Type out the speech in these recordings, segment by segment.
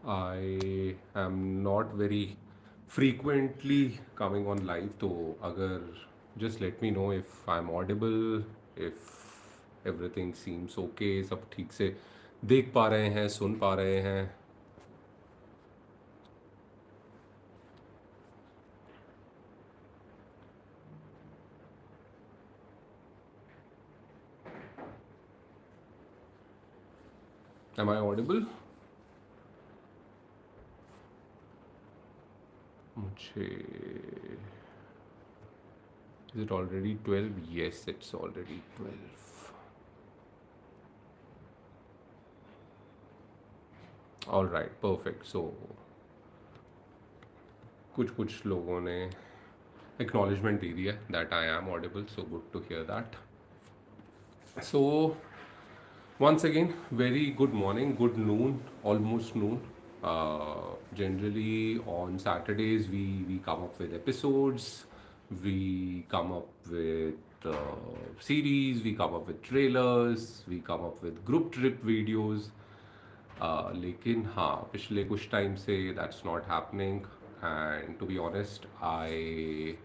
I am not very frequently coming on live, तो अगर just let me know if I'm audible, if everything seems okay, सब ठीक से देख पा रहे हैं, सुन पा रहे हैं. Am I audible? मुझे Is it already 12? Yes, it's already 12. All right, perfect. So कुछ कुछ लोगों ने acknowledgement दे दिया that I am audible, so good to hear that. So once again, very good morning, good noon, almost noon. Generally on Saturdays we come up with episodes, we come up with series, we come up with trailers, we come up with group trip videos. लेकिन हाँ पिछले कुछ time से that's not happening, and to be honest I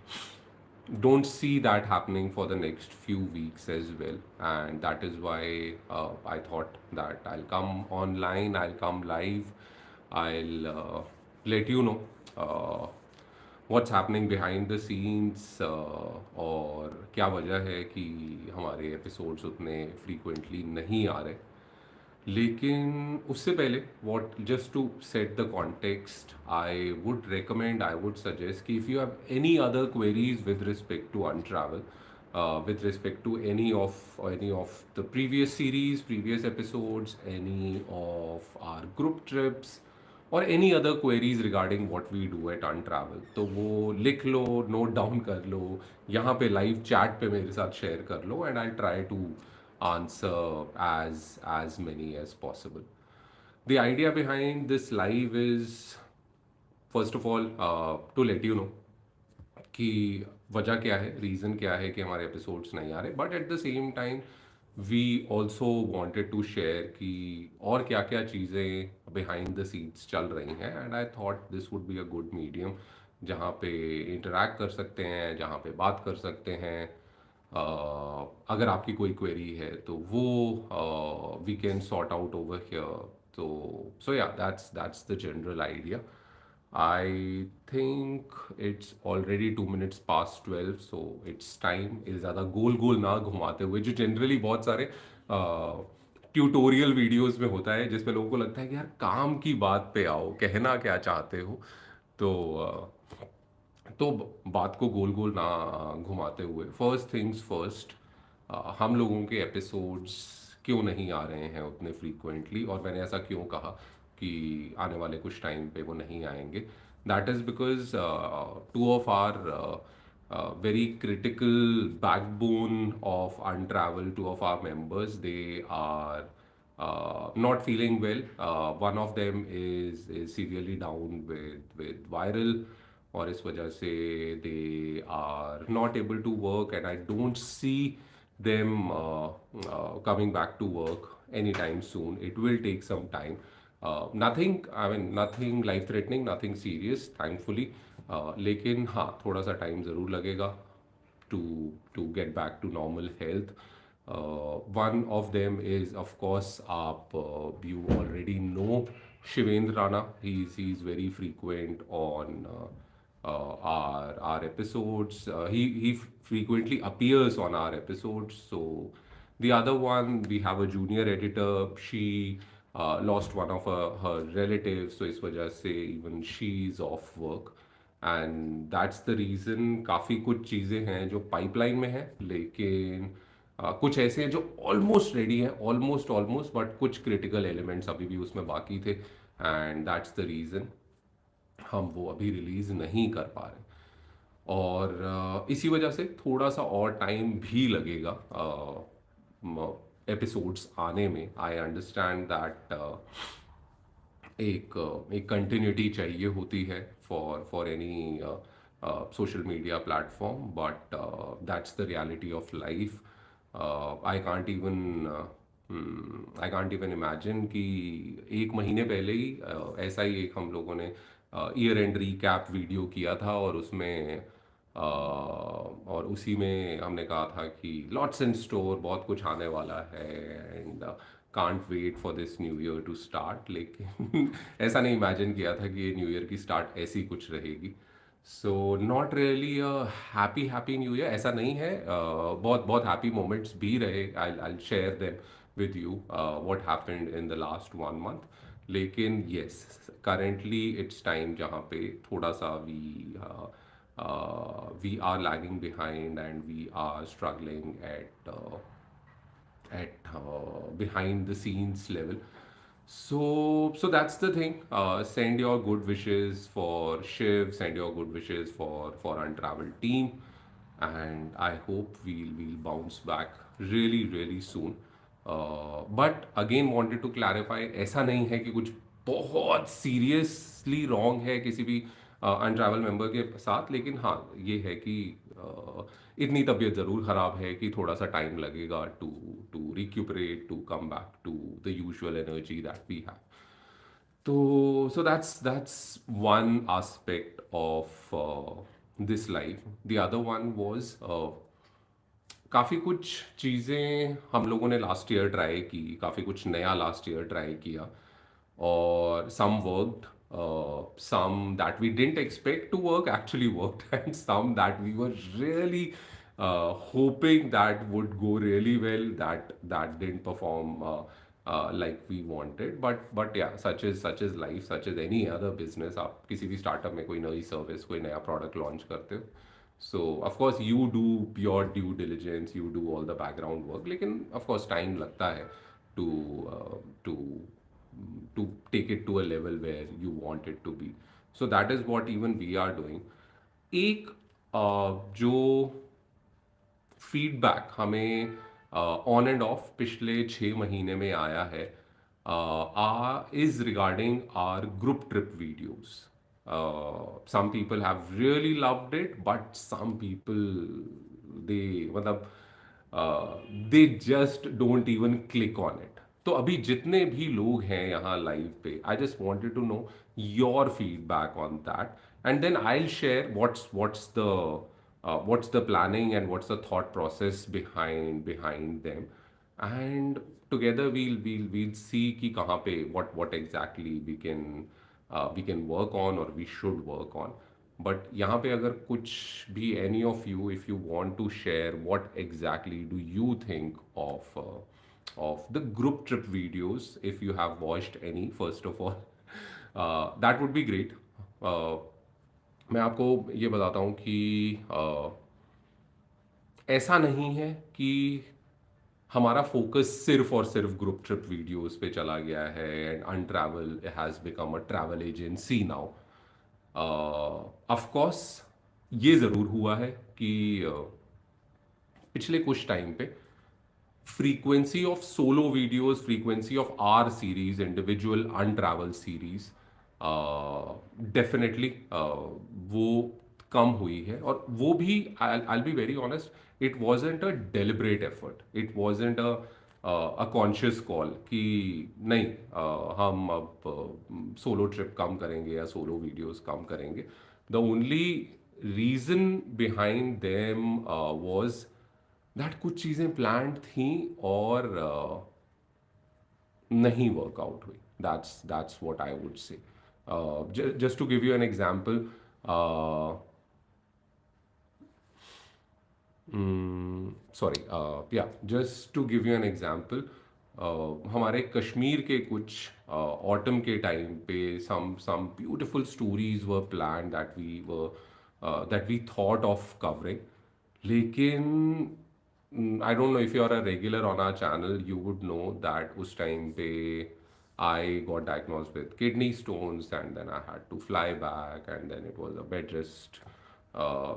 don't see that happening for the next few weeks as well, and that is why I thought that I'll come online, I'll come live, I'll let you know uh, what's happening behind the scenes, और क्या वजह है कि हमारे episodes उतने frequently नहीं आ रहे. लेकिन उससे पहले what just to set the context I would recommend, I would suggest कि if you have any other queries with respect to Untravel, with respect to any of the previous series, previous episodes, any of our group trips, और any other queries regarding what we do at Untravel, तो वो लिख लो, note down कर लो, यहाँ पे live chat पे मेरे साथ शेयर कर लो, and I try to answer as many as possible. The idea behind this live is, first of all, to let you know कि वजह क्या है, रीज़न क्या है कि हमारे एपिसोड्स नहीं आ रहे, but at the same time we also wanted to share कि और क्या क्या चीज़ें बिहाइंड द सीन्स चल रही हैं, and I thought this would be a good medium जहाँ पे इंटरेक्ट कर सकते हैं, जहाँ पे बात कर सकते हैं. अगर आपकी कोई क्वेरी है तो वो we can sort out over here. तो so yeah that's the general idea. I think it's already 2 minutes past 12, so it's time. इस ज़्यादा गोल गोल ना घुमाते हुए, जो जनरली बहुत सारे ट्यूटोरियल वीडियोस में होता है जिसमें लोगों को लगता है कि यार काम की बात पे आओ, कहना क्या चाहते हो. तो तो बात को गोल गोल ना घुमाते हुए, फर्स्ट थिंग्स फर्स्ट, हम लोगों के एपिसोड्स क्यों नहीं आ रहे हैं उतने फ्रीक्वेंटली, और मैंने ऐसा क्यों कहा कि आने वाले कुछ टाइम पे वो नहीं आएंगे. That is because two of our very critical backbone of Untravel, two of our members, they are not feeling well. One of them is severely down with viral, और इस वजह से they are not able to work, and I don't see them coming back to work anytime soon. It will take some time. Nothing, I mean, nothing life threatening, nothing serious, thankfully. लेकिन हाँ थोड़ा सा time ज़रूर लगेगा to get back to normal health. One of them is, of course, you already know Shivendra Rana. He's very frequent on our episodes. He frequently appears on our episodes. So the other one, we have a junior editor. She lost one of her relatives, so इस वजह से even she's off work. And that's the reason. काफ़ी कुछ चीज़ें हैं जो pipeline में हैं, लेकिन कुछ ऐसे हैं जो ऑलमोस्ट रेडी हैं, ऑलमोस्ट ऑलमोस्ट, बट कुछ क्रिटिकल एलिमेंट्स अभी भी उसमें बाकी थे, एंड दैट्स द रीज़न हम वो अभी रिलीज़ नहीं कर पा रहे. और इसी वजह से थोड़ा सा और टाइम भी लगेगा एपिसोड्स आने में. आई अंडरस्टैंड दैट एक कंटिन्यूटी चाहिए होती है for any social media platform, but that's the reality of life. I can't even I can't even imagine कि एक महीने पहले ही ऐसा ही एक हम लोगों ने ईयर एंड रीकैप वीडियो किया था, और उसमें और उसी में हमने कहा था कि लॉट्स इन स्टोर, बहुत कुछ आने वाला है, and can't wait for this new year to start. लेकिन ऐसा नहीं इमेजिन किया था कि ये न्यू ईयर की स्टार्ट ऐसी कुछ रहेगी। So not really happy happy new year ऐसा नहीं है। बहुत बहुत हैप्पी मोमेंट्स भी रहे। I share them with you what happened in the last 1 month। लेकिन yes, currently it's time जहाँ पे थोड़ा सा we are lagging behind, and we are struggling at behind the scenes level. So that's the thing. Send your good wishes for Shiv. Send your good wishes for Untravel team, and I hope we'll bounce back really really soon. But again wanted to clarify, ऐसा नहीं है कि कुछ बहुत seriously wrong है किसी भी अनट्रैवल member के साथ। लेकिन हाँ, ये है कि इतनी तबीयत ज़रूर ख़राब है कि थोड़ा सा टाइम लगेगा to recuperate, to come back to the usual energy that we have. तो so that's one aspect of this life. The other one was काफ़ी कुछ चीज़ें हम लोगों ने लास्ट ईयर ट्राई की, काफ़ी कुछ नया लास्ट ईयर ट्राई किया, और some worked, some that we didn't expect to work actually worked, and some that we were really hoping that would go really well, that didn't perform like we wanted. But yeah, such is life, such as any other business। आप किसी भी startup में कोई नई service, कोई नया product launch करते हो, so of course you do your due diligence, you do all the background work, लेकिन of course time लगता है to to to take it to a level where you want it to be। so that is what even we are doing। एक जो feedback हमें on end of पिछले 6 महीने में आया है is regarding our group trip videos. some people have really loved it, but some people, they मतलब they just don't even click on it. तो अभी जितने भी लोग हैं यहाँ लाइव पे, I just wanted to know your feedback on that, and then I will share what's the planning and what's the thought process behind them, and together we'll see कि कहाँ पे what exactly we can work on or we should work on। But यहाँ पे अगर कुछ भी, any of you, if you want to share what exactly do you think of the group trip videos, if you have watched any, first of all, that would be great। uh, मैं आपको ये बताता हूँ कि ऐसा नहीं है कि हमारा फोकस सिर्फ और सिर्फ ग्रुप ट्रिप वीडियोस पे चला गया है, and Untravel has become a travel agency now. Of course ये ज़रूर हुआ है कि पिछले कुछ टाइम पे frequency of solo videos, frequency of our series, individual untravel series, definitely वो कम हुई है। और वो भी, I'll be very honest, it wasn't a deliberate effort, it wasn't a conscious call कि नहीं हम अब सोलो ट्रिप कम करेंगे या सोलो वीडियोस कम करेंगे। The only reason behind them was that कुछ चीज़ें प्लान्ड थी और नहीं वर्कआउट हुई। That's what I would say. Just to give you an example, sorry, yeah just to give you an example, हमारे कश्मीर के कुछ ऑटम के टाइम पे some beautiful stories were planned that we thought of covering। लेकिन I don't know if you are a regular on our channel, you would know that उस time पे I got diagnosed with kidney stones, and then I had to fly back, and then it was a bed rest।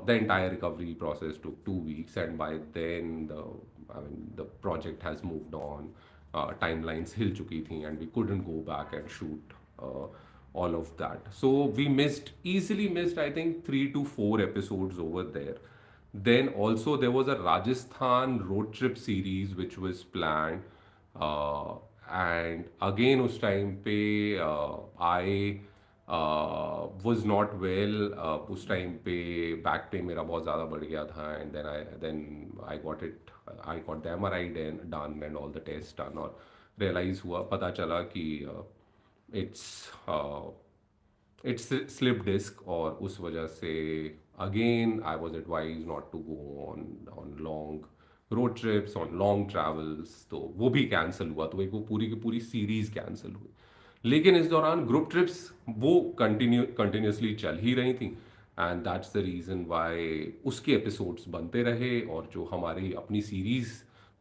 The entire recovery process took 2 weeks, and by then the project has moved on। Timelines हिल चुकी थी, and we couldn't go back and shoot all of that। So we easily missed, I think, 3 to 4 episodes over there। Then also there was a Rajasthan road trip series which was planned, and again उस time पे I was not well. उस time पे back pain मेरा बहुत ज़्यादा बढ़ गया था, and I got the MRI done and all the test done, और रियलाइज़ हुआ, पता चला कि इट्स इट्स स्लिप डिस्क, और उस वजह से again I was advise not to go on on long road trips, on long travels, तो वो भी कैंसिल हुआ, तो एक वो पूरी की पूरी सीरीज कैंसिल हुई। लेकिन इस दौरान ग्रुप ट्रिप्स वो कंटिन्यूसली चल ही रही थी, and that's the reason why उसके एपिसोड्स बनते रहे, और जो हमारी अपनी सीरीज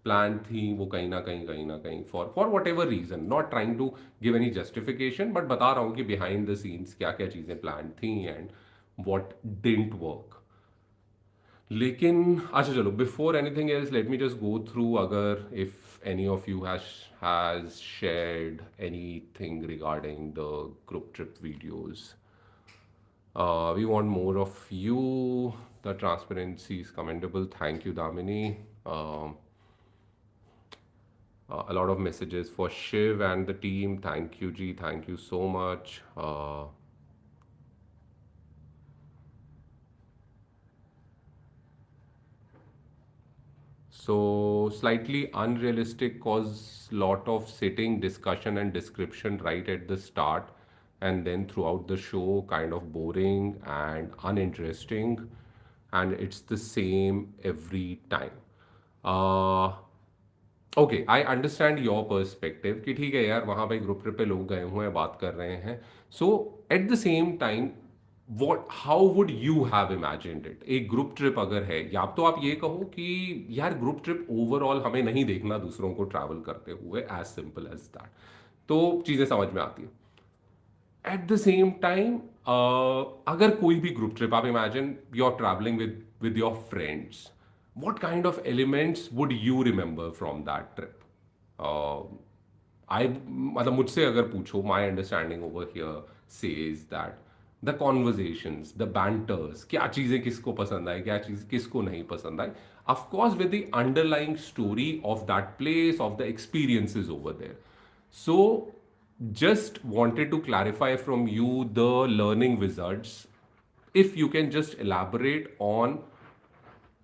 प्लान थी वो कहीं ना कहीं for whatever reason, not trying to give any justification, but बता रहा हूँ कि बिहाइंड द सीन्स क्या क्या चीज़ें प्लान थी एंड वॉट डिडंट वर्क। लेकिन अच्छा चलो, before anything else let me just go through, अगर if any of you has shared anything regarding the group trip videos. We want more of you. The transparency is commendable. Thank you, Damini. A lot of messages for Shiv and the team. Thank you, G. Thank you so much. So slightly unrealistic cause lot of sitting, discussion and description right at the start, and then throughout the show kind of boring and uninteresting, and it's the same every time. Uh, okay, I understand your perspective कि ठीक है यार, वहाँ पे group trip पे लोग गए हुए हैं, बात कर रहे हैं। So at the same time, what how would you have imagined it? एक ग्रुप ट्रिप अगर है, या तो आप ये कहो कि यार ग्रुप ट्रिप ओवरऑल हमें नहीं देखना दूसरों को ट्रैवल करते हुए, एज सिंपल एज दैट, तो चीज़ें समझ में आती हैं। एट द सेम टाइम, अगर कोई भी ग्रुप ट्रिप आप imagine you are travelling with your friends, what kind of elements would you remember from that trip? आई मतलब मुझसे अगर पूछो, my understanding over here says that the conversations, the banters, क्या चीज़ें किसको पसंद आई, क्या चीज़ किसको नहीं पसंद आई, of course with the underlying story of that place, of the experiences over there. So just wanted to clarify from you the learning wizards, if you can just elaborate on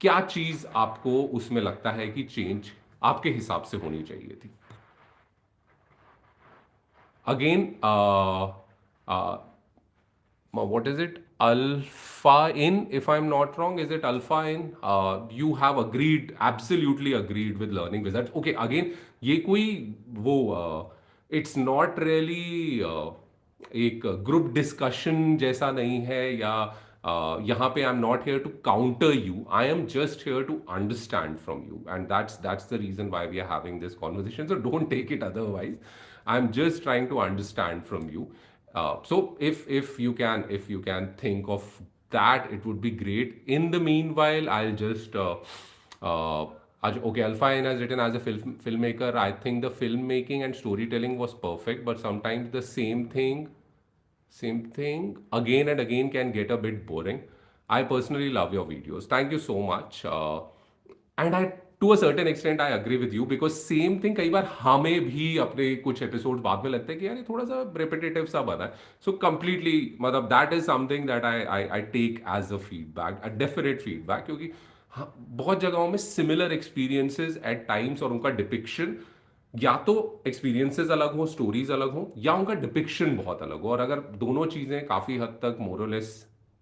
क्या चीज आपको उसमें लगता है कि चेंज आपके हिसाब से होनी चाहिए थी. Again, what is it, alpha in, if I'm not wrong, is it alpha in? You have agreed, absolutely agreed with learning wizards. Okay, again, ये कोई वो इट्स नॉट रियली एक ग्रुप डिस्कशन जैसा नहीं है, या यहाँ पे I am not here to counter you, I am just here to understand from you, and that's the reason why we are having this conversation, so don't take it otherwise. I am just trying to understand from you. So if you can think of that, it would be great. In the meanwhile, I'll just okay. Alpine has written, as a filmmaker, I think the filmmaking and storytelling was perfect, but sometimes the same thing again and again can get a bit boring. I personally love your videos. Thank you so much. And I to a certain extent I agree with you, because same thing कई बार हमें भी अपने कुछ episode बाद में लगता है कि यार ये थोड़ा सा रिपीटेटिव सा बना है. सो कंप्लीटली मतलब that is something that I take as a feedback, a definite feedback, क्योंकि हाँ, बहुत जगहों में सिमिलर एक्सपीरियंसेस एट टाइम्स, और उनका डिपिक्शन, या तो एक्सपीरियंसेस अलग हो, स्टोरीज अलग हो, या उनका डिपिक्शन बहुत अलग हो, और अगर दोनों चीज़ें काफ़ी हद तक मोरलेस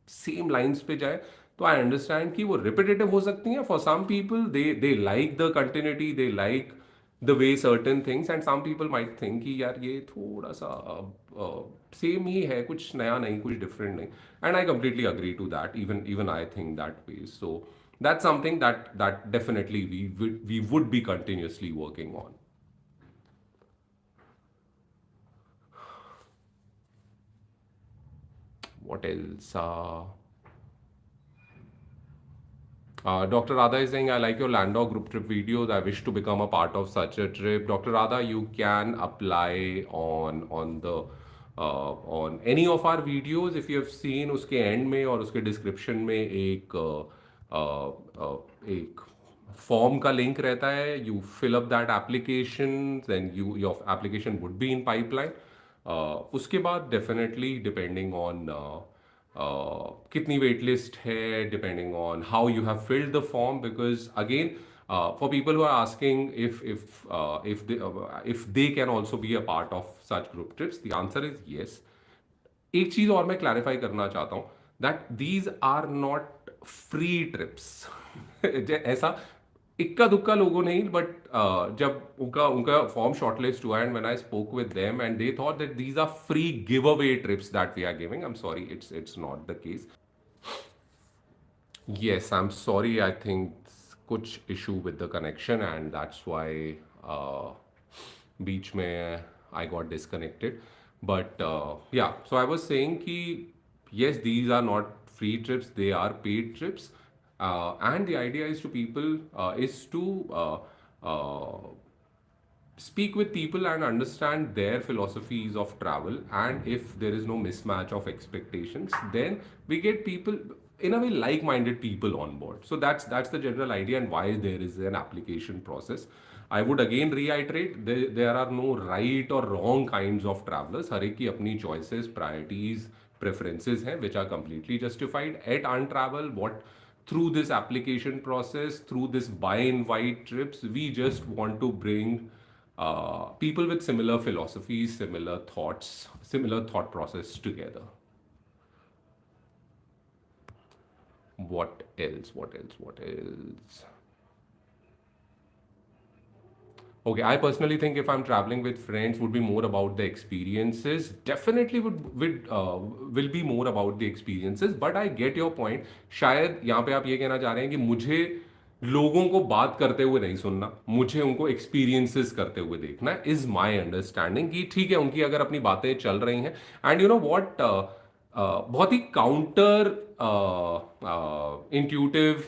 सेम लाइंस पे जाए, तो आई अंडरस्टैंड कि वो रिपीटेटिव हो सकती हैं. For some people they like the continuity, they like the way certain things, and some people might think कि यार ये थोड़ा सा सेम ही है, कुछ नया नहीं, कुछ डिफरेंट नहीं. And I completely agree to that, even I think that way. So that's something that definitely we would be continuously working on. What else? Dr. Radha is saying, I like your Landau group trip videos. I wish to become a part of such a trip. Dr. Radha, you can apply on the on any of our videos. If you have seen, उसके end में और उसके description में एक form का link रहता है, you fill up that application, then you your application would be in pipeline. उसके बाद डेफिनेटली डिपेंडिंग ऑन कितनी वेट लिस्ट है, depending on how you have filled the form, because again for people who are asking if they can also be a part of such group trips, the answer is yes. एक चीज और मैं clarify करना चाहता हूं, that these are not free trips. ऐसा इक्का दुक्का लोगों नहीं, बट जब उनका उनका फॉर्म शॉर्टलिस्ट हुआ and when I spoke with them and they thought that these are free give away trips that we are giving, I am sorry, it's not the case. Yes, I'm sorry. I think कुछ issue with the connection and that's why बीच में I got disconnected. But yeah, so I was saying कि yes, these are not free trips; they are paid trips. And the idea is to people is to speak with people and understand their philosophies of travel, and if there is no mismatch of expectations, then we get people in a way like-minded people on board. So that's the general idea and why there is an application process. I would again reiterate, there are no right or wrong kinds of travelers. हर एक की अपनी choices, priorities, preferences हैं, which are completely justified. At Untravel, what through this application process, through this buy invite trips, we just want to bring people with similar philosophies, similar thoughts, similar thought process together. What else? What else? What else? Okay, I personally think if I'm traveling with friends, would be more about the experiences. Definitely will be more about the experiences. But I get your point. शायद यहाँ पे आप ये कहना चाह रहे हैं कि मुझे लोगों को बात करते हुए नहीं सुनना, मुझे उनको एक्सपीरियंसेस करते हुए देखना है, इज माई अंडरस्टैंडिंग. कि ठीक है, उनकी अगर अपनी बातें चल रही हैं, एंड यू नो वॉट, बहुत ही काउंटर इंट्यूटिव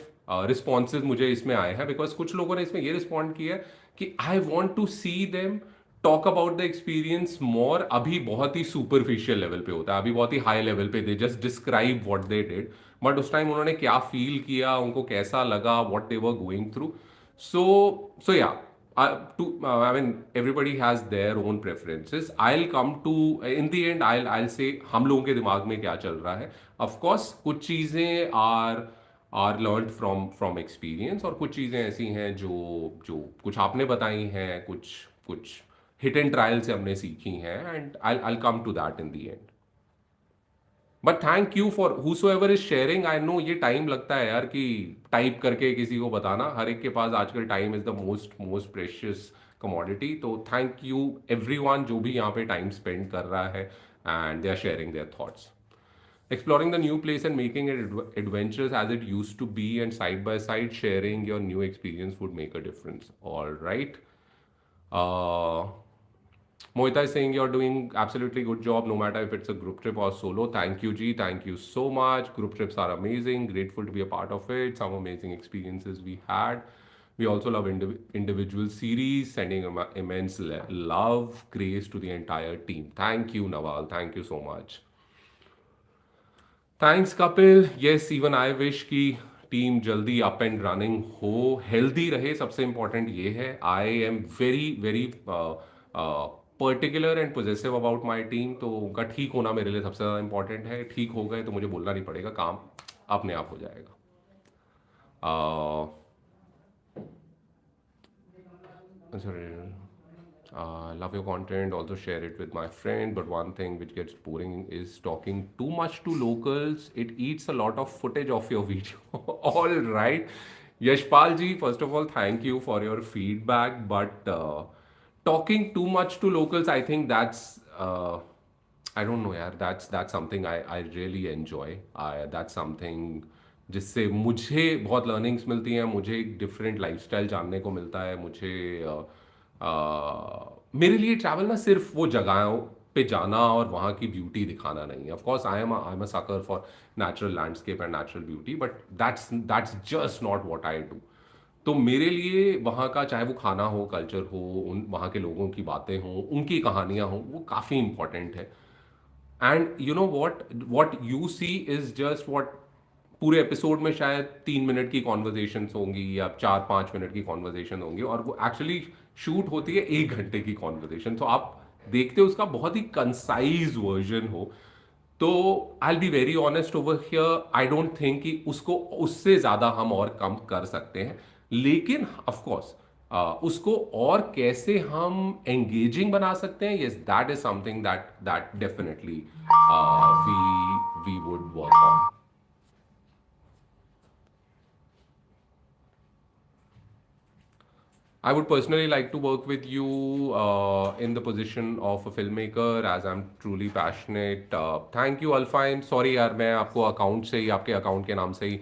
रिस्पॉन्सेज मुझे इसमें आए हैं, बिकॉज कुछ लोगों ने इसमें ये रिस्पॉन्ड किया है कि I want to see them talk about the experience more. अभी बहुत ही सुपरफिशियल लेवल पे होता है, अभी बहुत ही हाई लेवल पे they just describe what they did, but उस टाइम उन्होंने क्या फील किया, उनको कैसा लगा, what they were going through. So yeah, I mean, everybody has their own preferences. I'll come to in the end. I'll say हम लोगों के दिमाग में क्या चल रहा है. Of course, कुछ चीजें आर लर्न फ्रॉम एक्सपीरियंस, और कुछ चीज़ें ऐसी हैं जो जो कुछ आपने बताई हैं, कुछ कुछ हिट एंड ट्रायल से हमने सीखी हैं, and I come to that in the end. But thank you for whosoever is sharing. I know ये टाइम लगता है यार कि टाइप करके किसी को बताना, हर एक के पास आजकल time is the most most precious commodity. तो थैंक यू एवरीवन जो भी यहाँ पे टाइम स्पेंड कर रहा है and they are sharing their thoughts. Exploring the new place and making it adventurous as it used to be, and side by side sharing your new experience would make a difference. All right. Uh, Moita is saying you're doing absolutely good job, no matter if it's a group trip or solo. Thank you, G. Thank you so much. Group trips are amazing. Grateful to be a part of it. Some amazing experiences we had. We also love individual series. Sending immense love, grace to the entire team. Thank you, Nawal. Thank you so much. Thanks Kapil. Yes, even I wish कि team जल्दी up and running हो, healthy रहे, सबसे important ये है. I am very very particular and possessive about my team, तो उनका ठीक होना मेरे लिए सबसे ज़्यादा इंपॉर्टेंट है. ठीक हो गए तो मुझे बोलना नहीं पड़ेगा, काम अपने आप हो जाएगा. Love your content, also share it with my friend. But one thing which gets boring is talking too much to locals. It eats a lot of footage of your video. All right. Yashpal ji, first of all, thank you for your feedback. But talking too much to locals, I think that's I don't know यार, that's something I really enjoy. That's something जिससे मुझे बहुत learnings मिलती हैं, मुझे एक different lifestyle जानने को मिलता है. मुझे मेरे लिए ट्रैवल ना सिर्फ वो जगहों पे जाना और वहाँ की ब्यूटी दिखाना नहीं है. Of course I am a sucker for natural landscape and natural beauty, but that's just not what I do. तो मेरे लिए वहाँ का, चाहे वो खाना हो, कल्चर हो, उन वहाँ के लोगों की बातें हों, उनकी कहानियाँ हों, वो काफ़ी इंपॉर्टेंट है. And you know what you see is just what पूरे एपिसोड में शायद 3 मिनट की कॉन्वर्जेशन होंगी या 4-5 मिनट की कॉन्वर्जेशन होंगी, और वो एक्चुअली शूट होती है 1 घंटे की कॉन्वर्जेशन। तो आप देखते हो उसका बहुत ही कंसाइज वर्जन हो। तो I be very honest over here, I don't think कि उसको उससे ज्यादा हम और कम कर सकते हैं। लेकिन ऑफ कोर्स उसको और कैसे हम एंगेजिंग बना सकते हैं, yes that is something that that definitely we would work on. I would personally like to work with you in the position of a filmmaker, as I'm truly passionate. Thank you, Alfine. Sorry यार, मैं आपको account से ही, आपके account के नाम से ही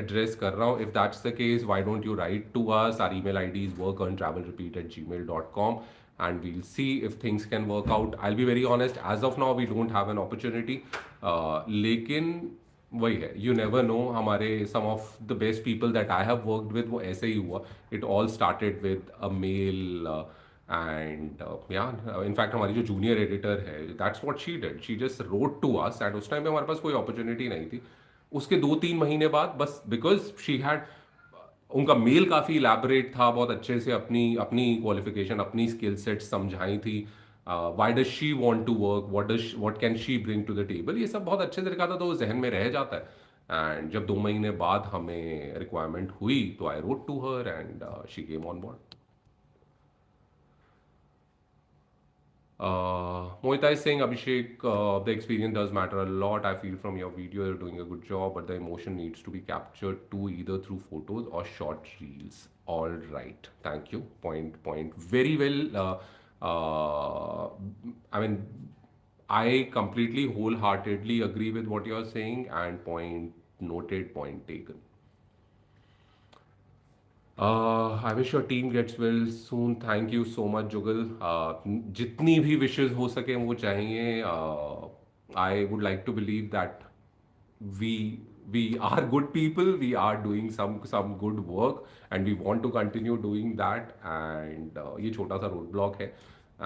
address कर रहा हूँ. If that's the case, why don't you write to us? Our email ID is workandtravelrepeat@gmail.com, and we'll see if things can work out. I'll be very honest, as of now, we don't have an opportunity. लेकिन वही है, you never know, हमारे some of the best people that I have worked with वो ऐसे ही हुआ. It all started with a mail, and yeah in fact हमारी जो जूनियर एडिटर है, that's what she did, she just wrote to us, and उस time पे हमारे पास कोई अपॉर्चुनिटी नहीं थी. उसके 2-3 महीने बाद बस बिकॉज शी हैड, उनका मेल काफ़ी इलेबरेट था, बहुत अच्छे से अपनी अपनी क्वालिफिकेशन, अपनी स्किल सेट समझाई थी. Why does she want to work, what can she bring to the table, ये सब बहुत अच्छे से लिखा था, तो वो जहन में रह जाता है. एंड जब 2 महीने बाद हमें रिक्वायरमेंट हुई, तो I wrote to her and she came on board. Moita is saying, Abhishek, the experience does matter a lot. I feel from your video you're doing a good job, but the emotion needs to be captured too, either through photos or short reels. All right, thank you. Point. Very well. I mean, I completely, wholeheartedly agree with what you're saying, and point noted, point taken. I wish your team gets well soon. Thank you so much Jugal. जितनी भी wishes हो सके वो चाहिए. I would like to believe that we we are good people, we are doing some good work, and we want to continue doing that. And ये छोटा सा road block है,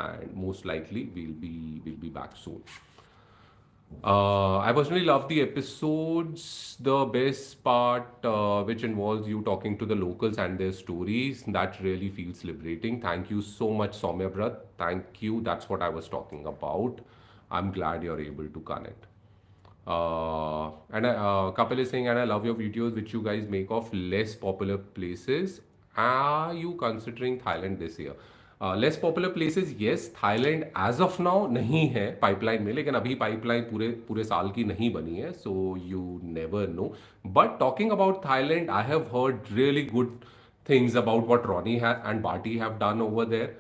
and most likely we'll be back soon. I personally love the episodes. The best part, which involves you talking to the locals and their stories, that really feels liberating. Thank you so much, Soumya Brat. Thank you. That's what I was talking about. I'm glad you're able to connect. Kapil is saying, and I love your videos which you guys make of less popular places. Are you considering Thailand this year? Less popular places, yes. Thailand as of now नहीं है pipeline में, लेकिन अभी pipeline पूरे पूरे साल की नहीं बनी है, so you never know. But talking about Thailand, I have heard really good things about what Ronnie and Barty have done over there.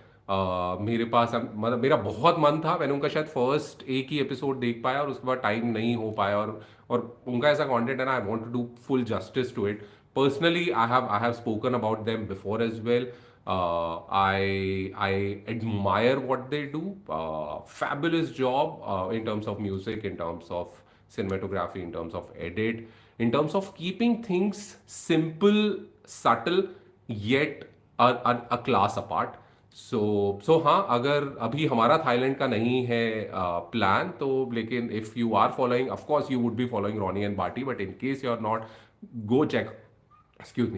मेरे पास मतलब मेरा बहुत मन था, मैंने उनका शायद फर्स्ट एक ही एपिसोड देख पाया, और उसके बाद टाइम नहीं हो पाया. और उनका ऐसा कंटेंट है ना, I want to do full justice to it. Personally, I have spoken about them before as well. I admire what they do. Fabulous job in terms of music, in terms of cinematography, in terms of edit, in terms of keeping things simple, subtle, yet a class apart. सो हाँ, अगर अभी हमारा Thailand का नहीं है plan, तो लेकिन if you are following, of course you would be following Ronnie and Barty, but in case you are not, go check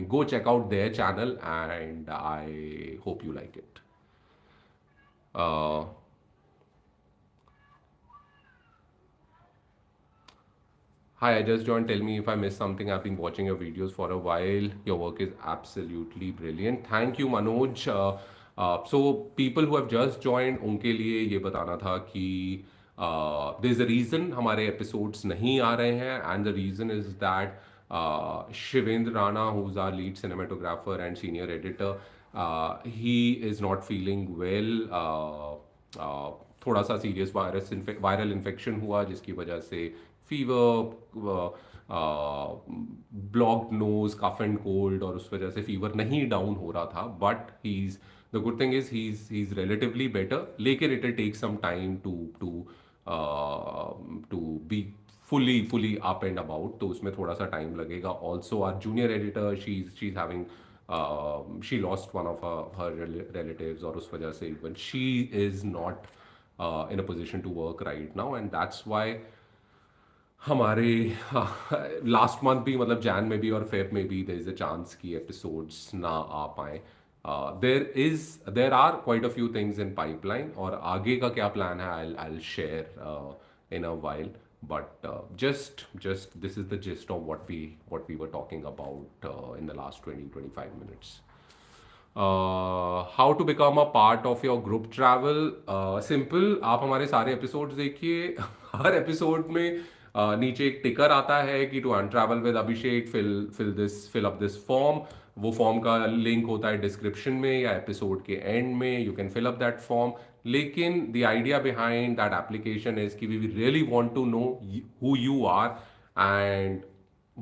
go check out their channel, and I hope you like it. uh, Hi, I just joined. Tell me if I missed something. I've been watching your videos for a while. Your work is absolutely brilliant. Thank you, Manoj. So people who have just joined, उनके लिए ये बताना था कि there's a reason हमारे episodes नहीं आ रहे हैं, and the reason is that Shivendra Rana, who's our lead cinematographer and senior editor, he is not feeling well. थोड़ा सा सीरियस वायरल इन्फेक्शन हुआ, जिसकी वजह से fever, blocked nose, cough and cold, और उस वजह से फीवर नहीं डाउन हो रहा था. But he is, the good thing is he is relatively better, लेकिन it will take some time to to to be fully up and about, तो उसमें थोड़ा सा टाइम लगेगा. Also our junior editor, she is having, she lost one of her relatives, और उस वजह से even she is not in a position to work right now, and that's why हमारे लास्ट मंथ भी, मतलब जैन में भी और फेब में भी देयर इज अ चांस कि एपिसोड्स ना आ पाए. There are quite a few things in pipeline, और आगे का क्या प्लान है I share in a while. But just this is the gist of what we were talking about in the last 20-25 minutes. How to become a part of your group travel. Simple, आप हमारे सारे episodes देखिए. हर episode में नीचे एक टिकर आता है कि to Untravel with Abhishek, fill up this form. वो फॉर्म का लिंक होता है डिस्क्रिप्शन में या एपिसोड के एंड में. You can fill up that form. लेकिन the idea behind that application is कि we really want to know who you are and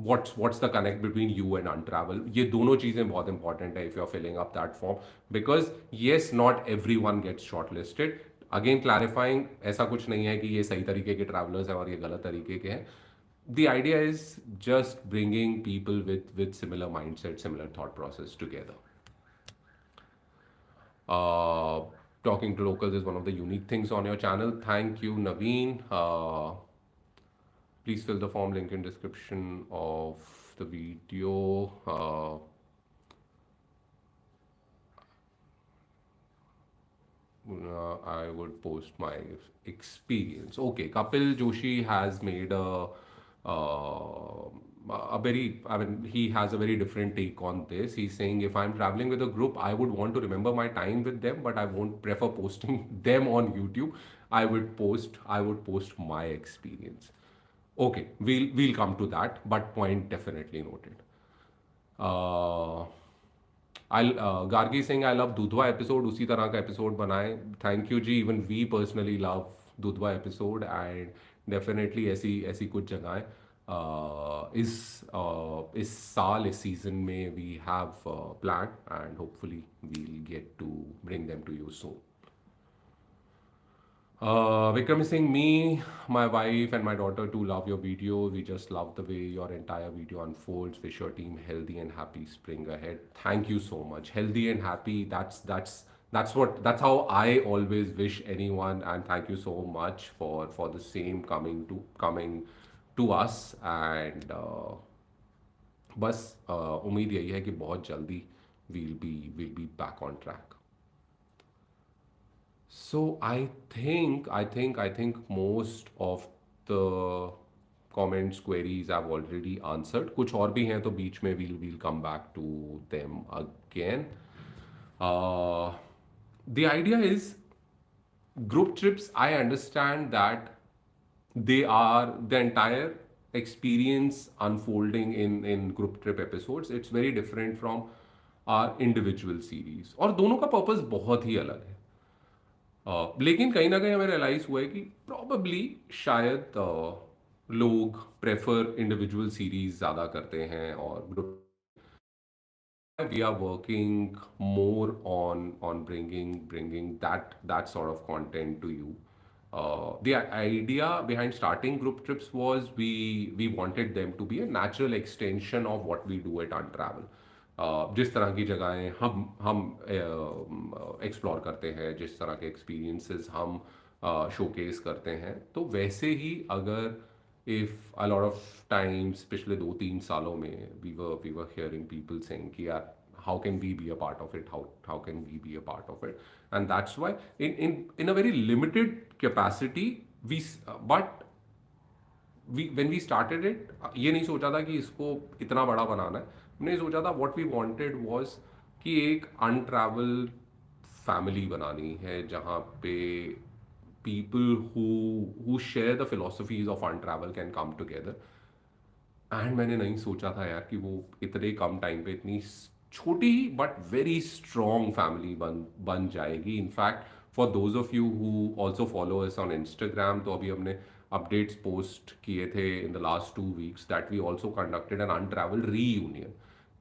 what's the connect between you and Untravel. ये दोनों चीज़ें बहुत इंपॉर्टेंट है if you're filling up that form, because yes, not everyone gets shortlisted. Again clarifying, ऐसा कुछ नहीं है कि ये सही तरीके के ट्रैवलर्स हैं और ये गलत तरीके के हैं. The idea is just bringing people with similar mindset, similar thought process together. uh, Talking to locals is one of the unique things on your channel. Thank you, Naveen. Please fill the form, link in description of the video. I would post my experience. Okay, Kapil Joshi has made I mean, he has a very different take on this. He's saying if I'm traveling with a group, I would want to remember my time with them, but I won't prefer posting them on YouTube. I would post my experience. Okay, we'll come to that, but point definitely noted. Uh, Gargi Singh, I love Dudhwa episode. उसी तरह का episode बनाए. Thank you ji. Even we personally love Dudhwa episode, and definitely ऐसी ऐसी कुछ जगहें इस साल, इस season में we have planned, and hopefully we'll get to bring them to you soon. Vikram is saying, me, my wife, and my daughter too love your video. We just love the way your entire video unfolds. Wish your team healthy and happy spring ahead. Thank you so much. Healthy and happy. That's how I always wish anyone. And thank you so much for the same coming to us. And बस उम्मीद यही है कि बहुत जल्दी we'll be back on track. So I think most of the comments, queries I've already answered. कुछ और भी हैं तो बीच में we'll come back to them again. Uh, the idea is group trips. I understand that they are the entire experience unfolding in group trip episodes. It's very different from our individual series, और दोनों का purpose बहुत ही अलग है. लेकिन कहीं ना कहीं हमें रियलाइज हुआ है कि प्रॉबली शायद लोग प्रेफर इंडिविजुअल सीरीज ज़्यादा करते हैं, और group we are working more on bringing that sort of content to you. The idea behind starting group trips was we wanted them to be a natural extension of what we do at Untravel. जिस तरह की जगहें हम explore करते हैं, जिस तरह के एक्सपीरियंसेस हम शोकेस करते हैं, तो वैसे ही अगर if a lot of times पिछले 2-3 सालों में we were hearing people saying कि यार how can we be a part of it, how can we be a part of it. And that's why in a very limited capacity but we when we started it, ये नहीं सोचा था कि इसको इतना बड़ा बनाना है. हमने सोचा था what we wanted was कि एक untravel family बनानी है जहाँ पे people who share the philosophies of untravel can come together. And मैंने नहीं सोचा था यार कि वो इतने कम टाइम पे इतनी छोटी बट वेरी स्ट्रॉन्ग फैमिली बन जाएगी. In fact for those of you who also follow us on Instagram, तो अभी हमने अपडेट्स पोस्ट किए थे in the last 2 weeks that we also conducted an Untravel reunion,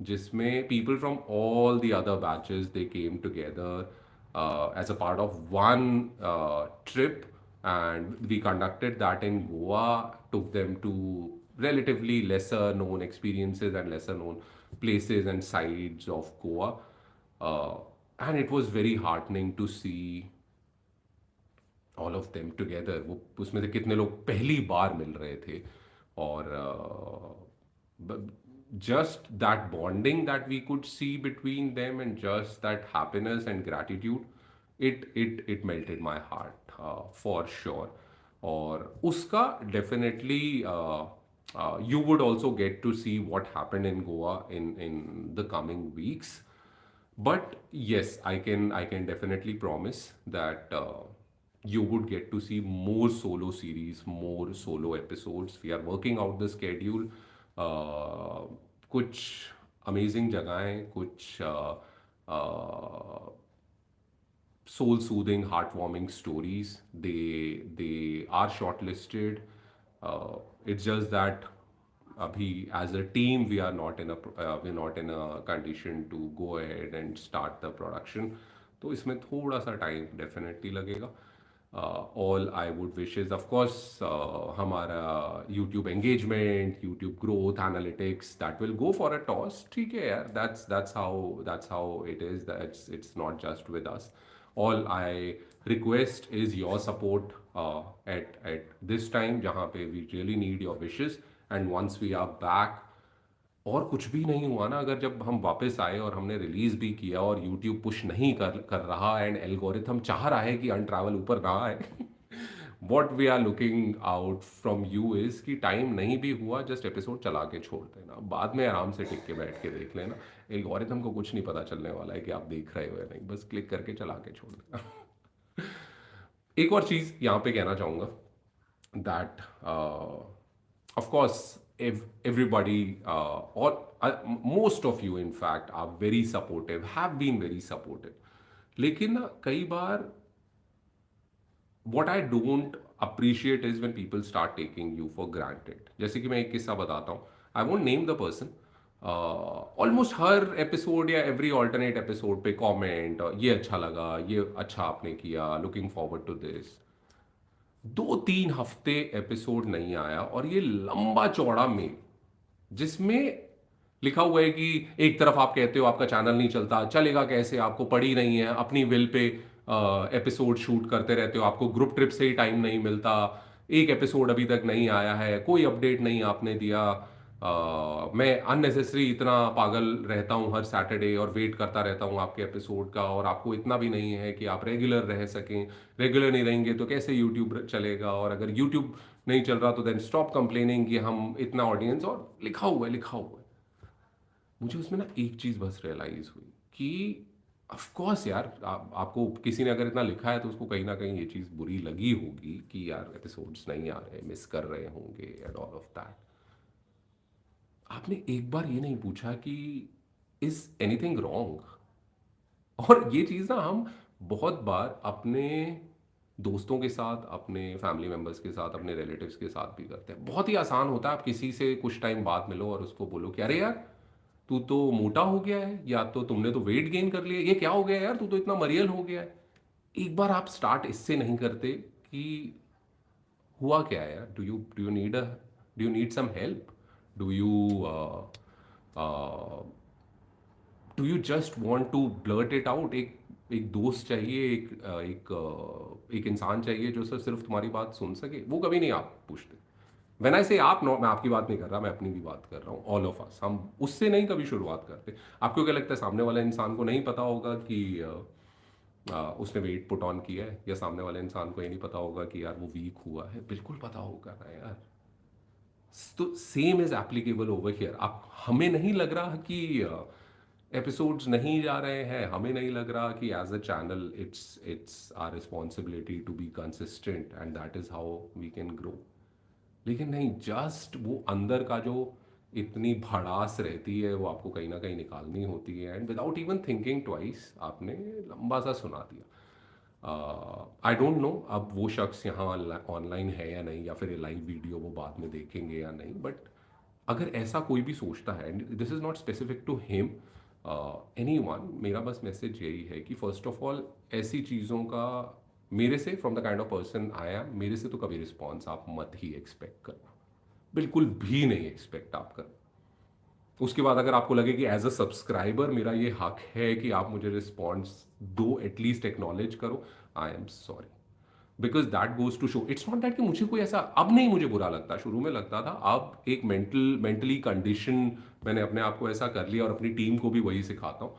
जिसमें people from all the other batches they came together as a part of one trip, and we conducted that in Goa, took them to relatively lesser known experiences and lesser known places and sides of Goa. uh, and it was very heartening to see all of them together. वो उसमें से कितने लोग पहली बार मिल रहे थे, और just that bonding that we could see between them, and just that happiness and gratitude, it melted my heart, for sure. और उसका definitely you would also get to see what happened in Goa in the coming weeks. But yes, I can definitely promise that you would get to see more solo series, more solo episodes. We are working out the schedule. uh, कुछ amazing जगहें, कुछ soul soothing, heartwarming stories. They are shortlisted. It's just that abhi as a team we are not in a we're not in a condition to go ahead and start the production. तो इसमें थोड़ा सा time definitely लगेगा. All I would wish is, of course, हमारा YouTube engagement, YouTube growth, analytics, that will go for a toss. ठीक है यार, that's how it is. That it's not just with us. All I request is your support at this time, जहाँ पे we really need your wishes. And once we are back, और कुछ भी नहीं हुआ ना, अगर जब हम वापस आए और हमने रिलीज भी किया और यूट्यूब पुश नहीं कर कर रहा एंड एल्गोरिथम चाह रहा है कि अनट्रैवल ऊपर ना आए, what we are looking out from you is कि टाइम नहीं भी हुआ, जस्ट एपिसोड चला के छोड़ देना, बाद में आराम से टिक के बैठ के देख लेना. एल्गोरिथम को कुछ नहीं पता चलने वाला है कि आप देख रहे हो या नहीं, बस क्लिक करके चला के छोड़ देना. एक और चीज़ यहाँ पे कहना चाहूँगा, that of course everybody or most of you in fact are very supportive, have been very supportive. लेकिन ना कई बार what I don't appreciate is when people start taking you for granted. जैसे कि मैं एक किस्सा बताता हूँ, I won't name the person. Almost her episode या एवरी ऑल्टरनेट एपिसोड पे कमेंट, ये अच्छा लगा, ये अच्छा आपने किया, लुकिंग फॉरवर्ड टू दिस. 2-3 हफ्ते एपिसोड नहीं आया और ये लंबा चौड़ा मेल जिसमें लिखा हुआ है कि एक तरफ आप कहते हो आपका चैनल नहीं चलता, चलेगा कैसे, आपको पड़ी नहीं है, अपनी विल पे एपिसोड शूट करते रहते हो, आपको ग्रुप ट्रिप से ही टाइम नहीं मिलता, एक एपिसोड अभी तक नहीं आया है, कोई अपडेट नहीं आपने दिया. मैं अननेसेसरी इतना पागल रहता हूँ हर सैटरडे और वेट करता रहता हूँ आपके एपिसोड का, और आपको इतना भी नहीं है कि आप रेगुलर रह सकें. रेगुलर नहीं रहेंगे तो कैसे यूट्यूब चलेगा, और अगर यूट्यूब नहीं चल रहा तो देन स्टॉप कंप्लेनिंग कि हम इतना ऑडियंस, और लिखा हुआ है लिखा हुआ है. मुझे उसमें ना एक चीज़ बस रियलाइज़ हुई कि ऑफ कोर्स यार, आपको किसी ने अगर इतना लिखा है तो उसको कहीं ना कहीं ये चीज़ बुरी लगी होगी कि यार एपिसोड्स नहीं आ रहे, मिस कर रहे होंगे एंड ऑल ऑफ दैट. आपने एक बार ये नहीं पूछा कि इज एनीथिंग रॉन्ग. और ये चीज़ ना हम बहुत बार अपने दोस्तों के साथ, अपने फैमिली मेम्बर्स के साथ, अपने रिलेटिव्स के साथ भी करते हैं. बहुत ही आसान होता है आप किसी से कुछ टाइम बाद मिलो और उसको बोलो कि अरे यार तू तो मोटा हो गया है, या तो तुमने तो वेट गेन कर लिया, ये क्या हो गया यार, तू तो इतना मरियल हो गया है. एक बार आप स्टार्ट इससे नहीं करते कि हुआ क्या है यार, do you need some help, do you do you just want to blurt it out. एक दोस्त चाहिए, एक इंसान चाहिए जो सिर्फ तुम्हारी बात सुन सके. वो कभी नहीं आप पूछते. वेन आई से आप, मैं आपकी बात नहीं कर रहा, मैं अपनी भी बात कर रहा हूँ. ऑल ऑफ अस, हम उससे नहीं कभी शुरुआत करते. आपको क्या लगता है सामने वाले इंसान को नहीं पता होगा कि उसने वेट पुट ऑन किया है, या सामने वाले इंसान को ये नहीं पता होगा कि यार वो वीक हुआ है? बिल्कुल पता होगा ना यार. तो same is applicable over here. आप, हमें नहीं लग रहा कि एपिसोड्स नहीं जा रहे हैं, हमें नहीं लग रहा कि as a channel it's our responsibility to be consistent and that is how we can grow. लेकिन नहीं, जस्ट वो अंदर का जो इतनी भड़ास रहती है वो आपको कहीं ना कहीं निकालनी होती है, and without even thinking twice आपने लंबा सा सुना दिया. आई डोंट नो अब वो शख्स यहाँ ऑनलाइन है या नहीं, या फिर ये लाइव वीडियो वो बाद में देखेंगे या नहीं, बट अगर ऐसा कोई भी सोचता है, and this is not specific to him, anyone, मेरा बस मैसेज यही है कि फर्स्ट ऑफ ऑल ऐसी चीज़ों का मेरे से, from the kind of person I am, मेरे से तो कभी रिस्पॉन्स आप मत ही एक्सपेक्ट करना. बिल्कुल भी नहीं एक्सपेक्ट आप करना. उसके बाद अगर आपको लगे कि एज अ सब्सक्राइबर मेरा ये हक है कि आप मुझे रिस्पॉन्स दो, एटलीस्ट एक्नॉलेज करो, I am sorry. Because that goes to show, it's not that कि मुझे कोई ऐसा अब नहीं मुझे बुरा लगता, शुरू में लगता था, अब एक मेंटली कंडीशन मैंने अपने आप को ऐसा कर लिया और अपनी टीम को भी वही सिखाता हूँ,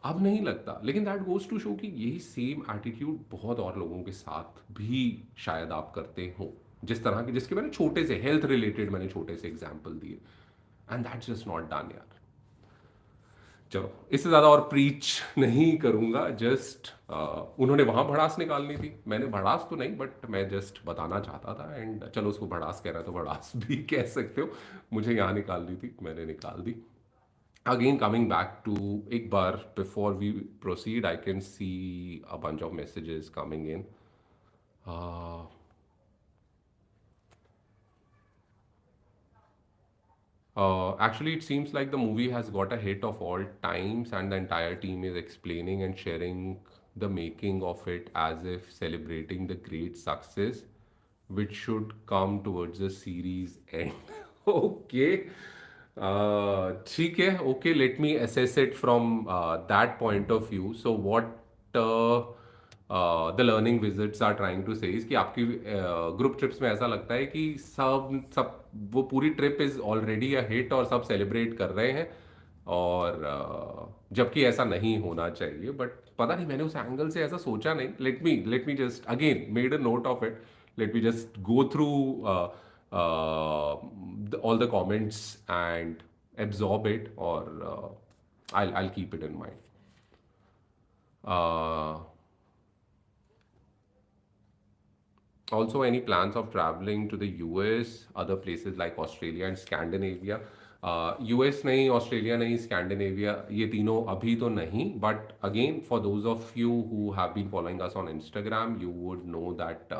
अब नहीं लगता। लेकिन दैट गोज टू शो कि यही सेम एटीट्यूड बहुत और लोगों के साथ भी शायद आप करते हो, जिस तरह के जिसके मैंने छोटे से हेल्थ रिलेटेड मैंने छोटे से एग्जाम्पल दिए, and that's just not done यार। चलो इससे ज़्यादा और प्रीच नहीं करूंगा, जस्ट उन्होंने वहां भड़ास निकालनी थी, मैंने भड़ास तो नहीं बट मैं जस्ट बताना चाहता था, एंड चलो उसको भड़ास कह रहा है तो भड़ास भी कह सकते हो, मुझे यहाँ निकालनी थी, मैंने निकाल दी। Again, coming back to एक बार before we proceed, I can see a bunch of messages coming in. Uh, Actually, it seems like the movie has got a hit of all times, and the entire team is explaining and sharing the making of it as if celebrating the great success, which should come towards the series end. Okay. ठीक है, okay, let me assess it from that point of view. So what uh, the learning visits are trying to say कि आपकी group trips में ऐसा लगता है कि सब सब वो पूरी trip is already a hit और सब सेलिब्रेट कर रहे हैं, और जबकि ऐसा नहीं होना चाहिए, बट पता नहीं मैंने उस एंगल से ऐसा सोचा नहीं। Late me just again made a note of it, late me just go through all the comments and absorb it, और I'll keep it in mind. Uh, Also, any plans of traveling to the US, other places like Australia and Scandinavia? US नहीं, Australia नहीं, Scandinavia, ये तीनों अभी तो नहीं, but again for those of you who have been following us on Instagram, you would know that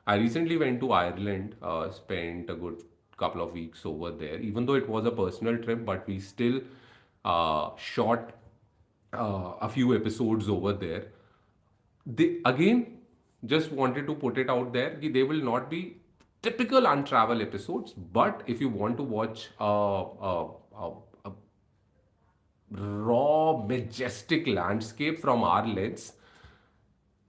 I recently went to Ireland, spent a good couple of weeks over there, even though it was a personal trip, but we still shot a few episodes over there. They again just wanted to put it out there that they will not be typical Untravel episodes, but if you want to watch a raw majestic landscape from our lens,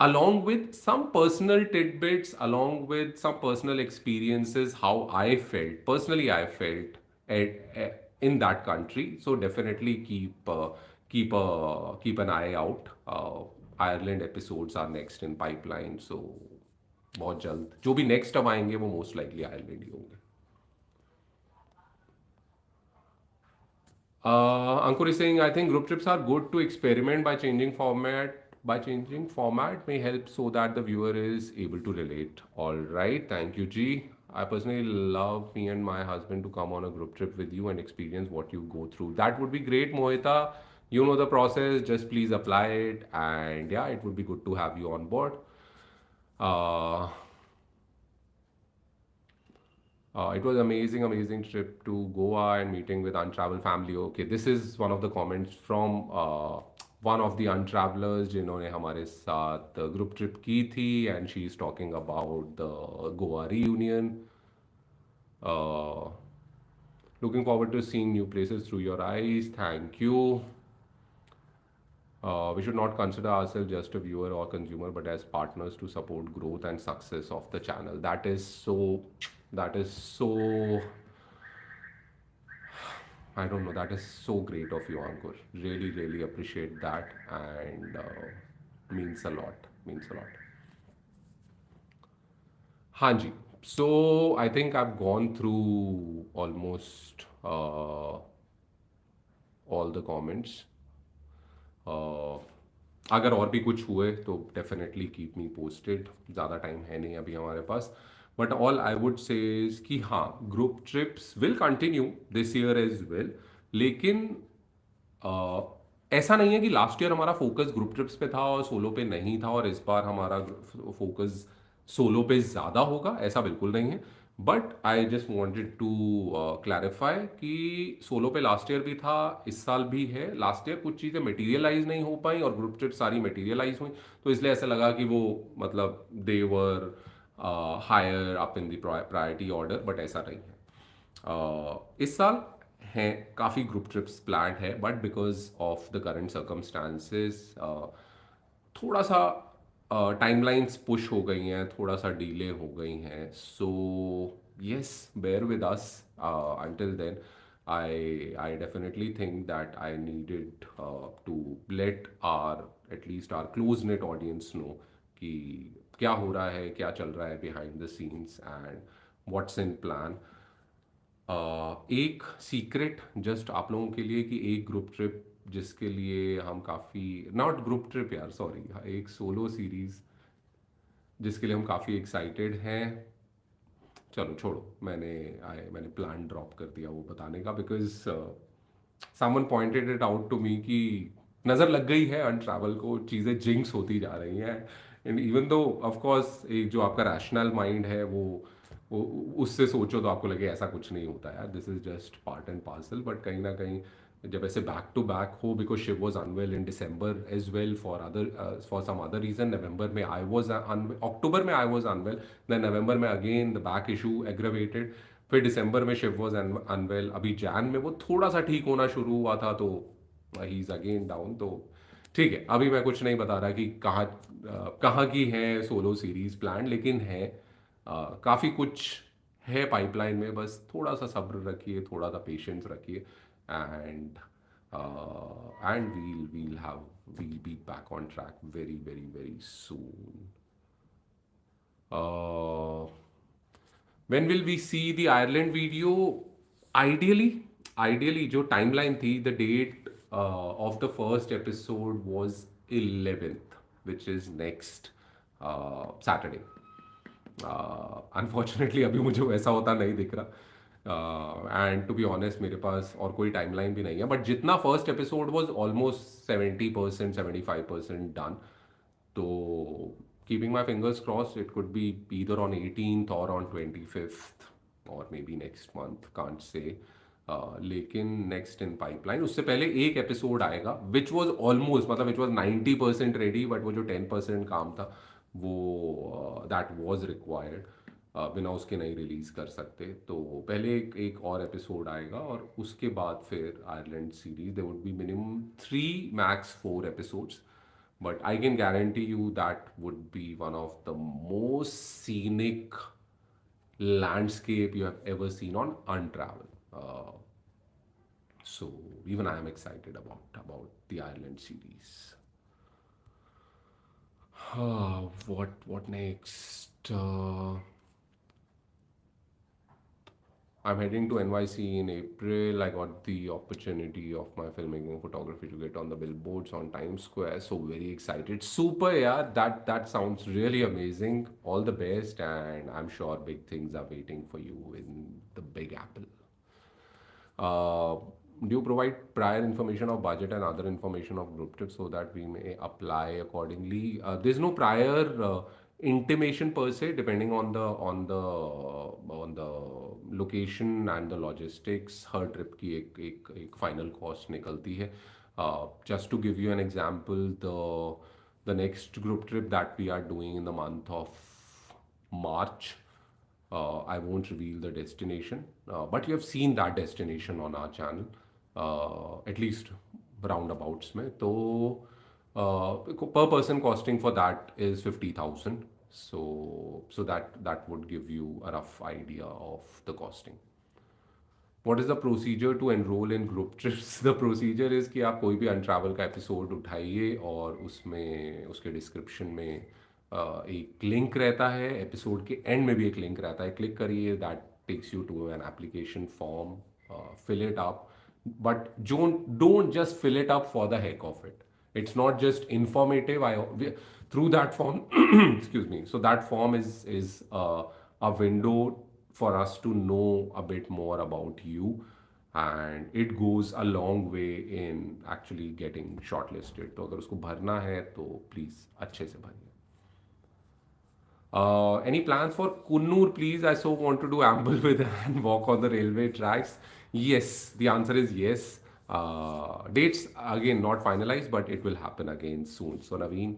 along with some personal tidbits, along with some personal experiences, how I felt personally, I felt in that country. So definitely keep an eye out. Ireland episodes are next in pipeline, so बहुत जल्द जो भी next अब आएंगे वो most likely Ireland ही होंगे। Ankur is saying, I think group trips are good to experiment by changing format. By changing format may help so that the viewer is able to relate. All right, thank you, G. I personally love me and my husband to come on a group trip with you and experience what you go through. That would be great, Mohita. You know the process. Just please apply it, and yeah, it would be good to have you on board. Uh, it was amazing trip to Goa and meeting with Untravel family. Okay, this is one of the comments from one of the Untravelers जिन्होंने हमारे साथ group trip की थी, and she is talking about the Goa reunion. Uh, Looking forward to seeing new places through your eyes. Thank you. We should not consider ourselves just a viewer or consumer, but as partners to support growth and success of the channel. That is so. That is so. I don't know. That is so great of you, Ankur. Really appreciate that, and means a lot. Means a lot. Hanji. So I think I've gone through almost all the comments. Uh, अगर और भी कुछ हुए तो definitely keep me posted, ज़्यादा time है नहीं अभी हमारे पास, but all I would say कि हाँ, group trips will continue this year as well, लेकिन ऐसा नहीं है कि लास्ट ईयर हमारा फोकस ग्रुप ट्रिप्स पे था और सोलो पे नहीं था, और इस बार हमारा फोकस सोलो पे ज़्यादा होगा, ऐसा बिल्कुल नहीं है। But I just wanted to clarify कि सोलो पे लास्ट ईयर भी था, इस साल भी है। लास्ट ईयर कुछ चीज़ें मटेरियलाइज नहीं हो पाई और ग्रुप ट्रिप सारी मटेरियलाइज हुई, तो इसलिए ऐसा लगा कि वो मतलब they were higher up in the priority order, but ऐसा नहीं है। इस साल हैं काफ़ी ग्रुप ट्रिप्स प्लान है, but because of the current circumstances थोड़ा सा टाइमलाइंस पुश हो गई हैं, थोड़ा सा डिले हो गई हैं, so yes, bear with us until then. I definitely think that I needed to let our, at least our close knit audience know कि क्या हो रहा है, क्या चल रहा है behind the scenes and what's in plan. एक सीक्रेट जस्ट आप लोगों के लिए कि एक ग्रुप ट्रिप जिसके लिए हम काफ़ी, नॉट ग्रुप ट्रिप यार, सॉरी, एक सोलो सीरीज जिसके लिए हम काफ़ी एक्साइटेड हैं। चलो छोड़ो, मैंने प्लान ड्रॉप कर दिया वो बताने का, because someone pointed it out to me कि नज़र लग गई है अनट्रैवल को, चीज़ें जिंक्स होती जा रही हैं। And even though of course एक जो आपका रैशनल माइंड है वो उससे सोचो तो आपको लगे ऐसा कुछ नहीं होता यार, this is just part and parcel, but कहीं ना कहीं जब ऐसे बैक टू बैक हो, because Shiv was unwell in December as well for some other reason, नवंबर में आई वॉज अक्टूबर में आई वॉज अनवेल, देन नवंबर में again the back issue aggravated, फिर दिसंबर में शिव वॉज अनवेल, अभी जैन में वो थोड़ा सा ठीक होना शुरू हुआ था, तो ही इज अगेन डाउन। तो ठीक है, अभी मैं कुछ नहीं बता रहा कि कहाँ की है सोलो सीरीज प्लान, लेकिन है काफ़ी कुछ है पाइपलाइन में, बस थोड़ा सा सब्र रखिए, थोड़ा सा पेशेंस रखिए, and we'll be back on track very very very soon. uh, when will we see the Ireland video? Ideally जो timeline थी, the date of the first episode was 11th, which is next Saturday. Unfortunately अभी मुझे वैसा होता नहीं दिख रहा, and to be honest मेरे पास और कोई टाइमलाइन भी नहीं है, बट जितना first episode was almost 70% 75% done, तो keeping my fingers cross, it could be either on 18th और ऑन 25th और maybe next month, can't say. लेकिन नेक्स्ट इन पाइपलाइन, उससे पहले एक एपिसोड आएगा विच वॉज ऑलमोस्ट, मतलब विच वॉज 90% रेडी, बट वो जो 10% काम था वो दैट वॉज रिक्वायर्ड, बिना उसके नहीं रिलीज़ कर सकते, तो पहले एक और एपिसोड आएगा, और उसके बाद फिर Ireland series they would be minimum 3 max 4 episodes, but I can guarantee you that would be one of the most scenic landscape you have ever seen on Untravel. So even I am excited about the Ireland series. What next? I'm heading to NYC in April. I got the opportunity of my filmmaking photography to get on the billboards on Times Square. So very excited. Super, yeah. That sounds really amazing. All the best, and I'm sure big things are waiting for you in the Big Apple. Uh, do you provide prior information of budget and other information of group trips so that we may apply accordingly? There's no prior intimation per se, depending on the location and the logistics. Her trip की एक final cost निकलती है. Just to give you an example, the next group trip that we are doing in the month of March, I won't reveal the destination, but you have seen that destination on our channel, at least roundabouts में. तो per person costing for that is 50,000. So that would give you a rough idea of the costing. What is the procedure to enroll in group trips? The procedure is कि आप कोई भी अनट्रैवल का episode उठाइए, और उसमें उसके डिस्क्रिप्शन में एक लिंक रहता है, एपिसोड के एंड में भी एक लिंक रहता है, क्लिक करिए, that takes you to an application form, fill it up, but don't just fill it up for the heck of it. It's not just informative. Through that form excuse me, so that form is a window for us to know a bit more about you, and it goes a long way in actually getting shortlisted. तो अगर उसको भरना है तो please अच्छे से भरिए. Any plans for Kunnur, please? I so want to do amble with and walk on the railway tracks. Yes, the answer is yes. Dates again not finalized, but it will happen again soon. So Naveen,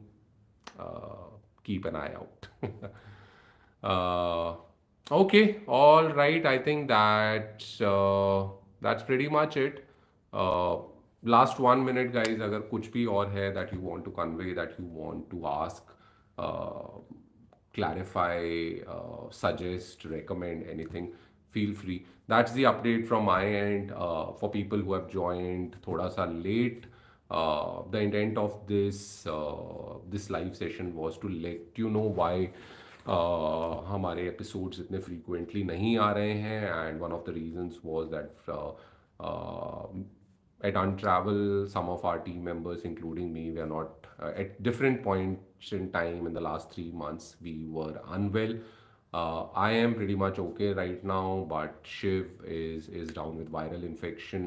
keep an eye out. Okay, all right. I think that's pretty much it. Uh, Last 1 minute, guys. अगर कुछ भी और है that you want to convey, that you want to ask, uh, clarify, suggest, recommend anything, feel free. That's the update from my end. For people who have joined thoda sa late, the intent of this live session was to let you know why हमारे episodes इतने frequently नहीं आ रहे हैं, and one of the reasons was that at Untravel, some of our team members, including me, were not at different points in time in the last 3 months. We were unwell. I am pretty much okay right now, but Shiv is down with viral infection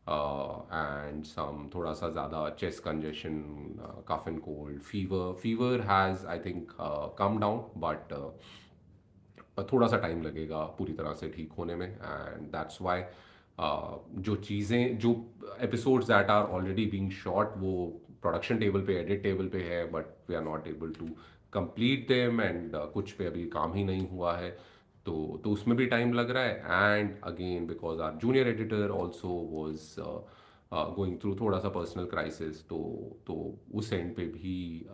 and some thoda sa zyada chest congestion, cough and cold, fever. Fever has, I think, come down, but थोड़ा सा time लगेगा पूरी तरह से ठीक होने में, and that's why जो चीज़ें, जो episodes that are already being shot, वो प्रोडक्शन टेबल पे, एडिट टेबल पे है, but we are not able to complete them, and कुछ पे अभी काम ही नहीं हुआ है, तो उसमें भी टाइम लग रहा है, and again because our junior editor also was going through थोड़ा सा पर्सनल क्राइसिस, तो उस एंड पे भी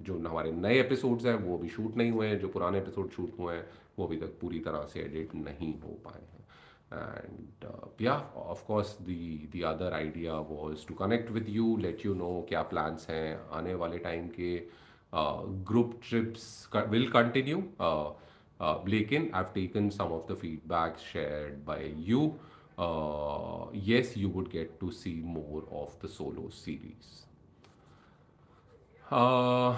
जो हमारे नए एपिसोड्स हैं वो भी शूट नहीं हुए हैं, जो पुराने एपिसोड शूट हुए हैं वो अभी तक पूरी तरह से एडिट नहीं हो पाए हैं. And yeah, of course, the other idea was to connect with you, let you know क्या plans हैं आने वाले टाइम के. Group trips will continue, लेकिन I've taken some of the feedback shared by you. Yes, you would get to see more of the solo series. Uh,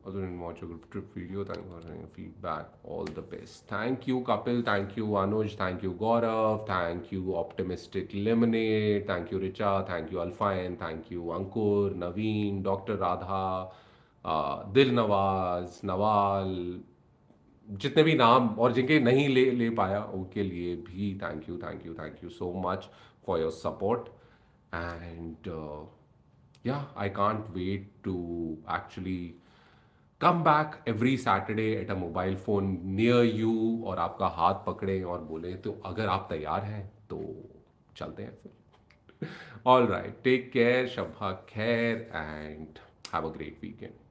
Other than watch your group trip video, thank you for your feedback. All the best. Thank you, Kapil. Thank you, Anuj. Thank you, Gaurav. Thank you, Optimistic Lemonade. Thank you, Richa. Thank you, Alfayan. Thank you, Ankur, Naveen, Dr. Radha, Dil Nawaz, Nawal. जितने भी नाम और जिनके नहीं ले पाया उनके लिए भी thank you so much for your support. And yeah, I can't wait to actually come back every Saturday at a mobile phone near you, और आपका हाथ पकड़े और बोले तो अगर आप तैयार हैं तो चलते हैं फिर. All right, take care, शब्बा खैर, and have a great weekend.